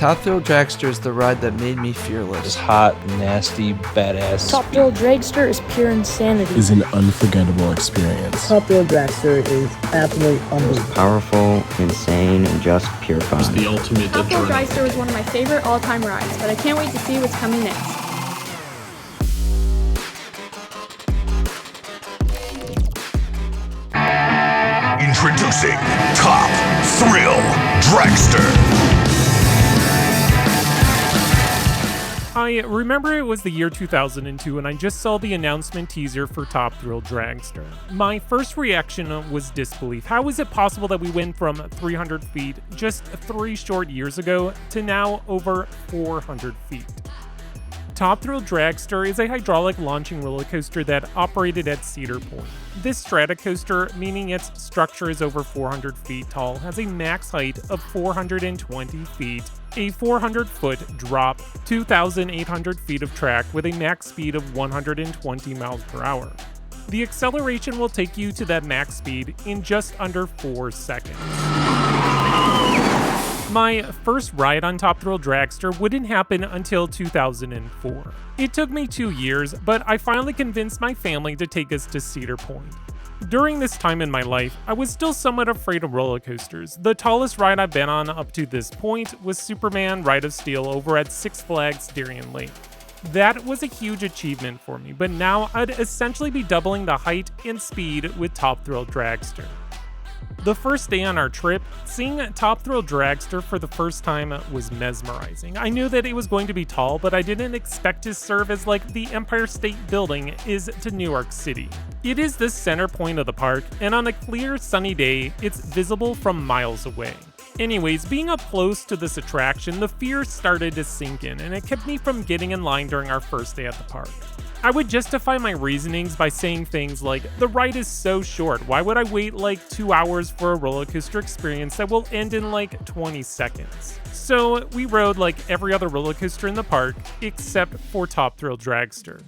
Top Thrill Dragster is the ride that made me fearless. It's hot, nasty, badass. Top Thrill Dragster is pure insanity. Is an unforgettable experience. Top Thrill Dragster is absolutely unbelievable. Powerful, insane, and just pure fun. It's the ultimate Top Thrill Dragster was one of my favorite all-time rides, but I can't wait to see what's coming next. Introducing Top Thrill Dragster. I remember it was the year 2002 and I just saw the announcement teaser for Top Thrill Dragster. My first reaction was disbelief. How is it possible that we went from 300 feet just 3 short years ago to now over 400 feet? Top Thrill Dragster is a hydraulic launching roller coaster that operated at Cedar Point. This strata coaster, meaning its structure is over 400 feet tall, has a max height of 420 feet, a 400-foot drop, 2,800 feet of track with a max speed of 120 miles per hour. The acceleration will take you to that max speed in just under 4 seconds. My first ride on Top Thrill Dragster wouldn't happen until 2004. It took me 2 years, but I finally convinced my family to take us to Cedar Point. During this time in my life, I was still somewhat afraid of roller coasters. The tallest ride I've been on up to this point was Superman Ride of Steel over at Six Flags Darien Lake. That was a huge achievement for me, but now I'd essentially be doubling the height and speed with Top Thrill Dragster. The first day on our trip, seeing Top Thrill Dragster for the first time was mesmerizing. I knew that it was going to be tall, but I didn't expect to serve as like the Empire State Building is to New York City. It is the center point of the park, and on a clear, sunny day, it's visible from miles away. Anyways, being up close to this attraction, the fear started to sink in, and it kept me from getting in line during our first day at the park. I would justify my reasonings by saying things like, the ride is so short, why would I wait like 2 hours for a roller coaster experience that will end in like 20 seconds? So we rode like every other roller coaster in the park, except for Top Thrill Dragster.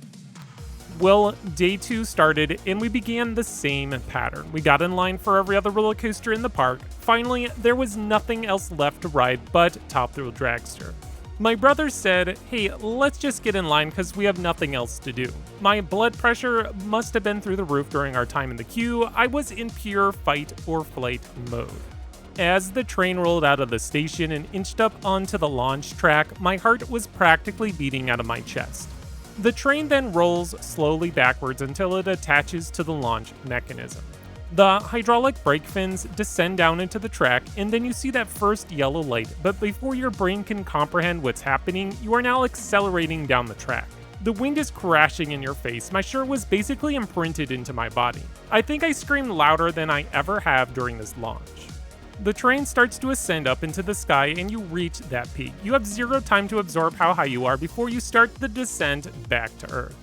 Well, day 2 started and we began the same pattern. We got in line for every other roller coaster in the park. Finally, there was nothing else left to ride but Top Thrill Dragster. My brother said, hey, let's just get in line because we have nothing else to do. My blood pressure must have been through the roof during our time in the queue. I was in pure fight or flight mode. As the train rolled out of the station and inched up onto the launch track, my heart was practically beating out of my chest. The train then rolls slowly backwards until it attaches to the launch mechanism. The hydraulic brake fins descend down into the track, and then you see that first yellow light, but before your brain can comprehend what's happening, you are now accelerating down the track. The wind is crashing in your face. My shirt was basically imprinted into my body. I think I screamed louder than I ever have during this launch. The train starts to ascend up into the sky and you reach that peak. You have 0 time to absorb how high you are before you start the descent back to Earth.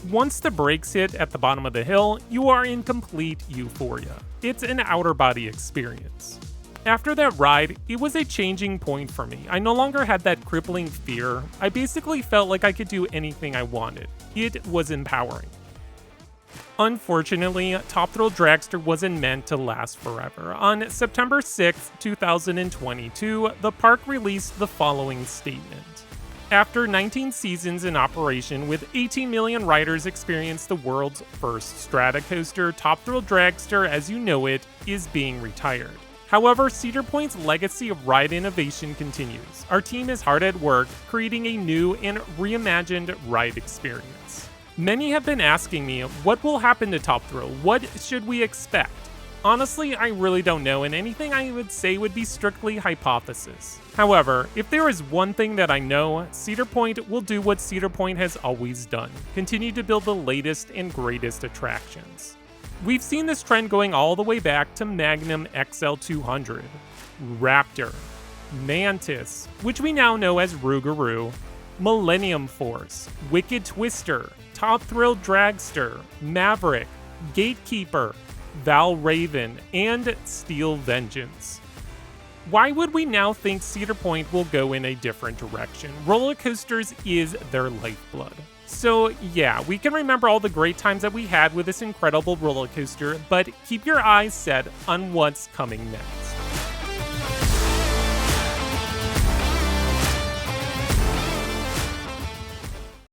Once the brakes hit at the bottom of the hill, you are in complete euphoria. It's an outer body experience. After that ride, it was a changing point for me. I no longer had that crippling fear. I basically felt like I could do anything I wanted. It was empowering. Unfortunately, Top Thrill Dragster wasn't meant to last forever. On September 6, 2022, the park released the following statement. After 19 seasons in operation, with 18 million riders experience the world's first strata coaster, Top Thrill Dragster, as you know it, is being retired. However, Cedar Point's legacy of ride innovation continues. Our team is hard at work, creating a new and reimagined ride experience. Many have been asking me, what will happen to Top Thrill? What should we expect? Honestly, I really don't know, and anything I would say would be strictly hypothesis. However, if there is one thing that I know, Cedar Point will do what Cedar Point has always done, continue to build the latest and greatest attractions. We've seen this trend going all the way back to Magnum XL200, Raptor, Mantis, which we now know as Rougarou, Millennium Force, Wicked Twister, Top Thrill Dragster, Maverick, Gatekeeper, Val Raven, and Steel Vengeance. Why would we now think Cedar Point will go in a different direction? Roller coasters is their lifeblood. So yeah, we can remember all the great times that we had with this incredible roller coaster, but keep your eyes set on what's coming next.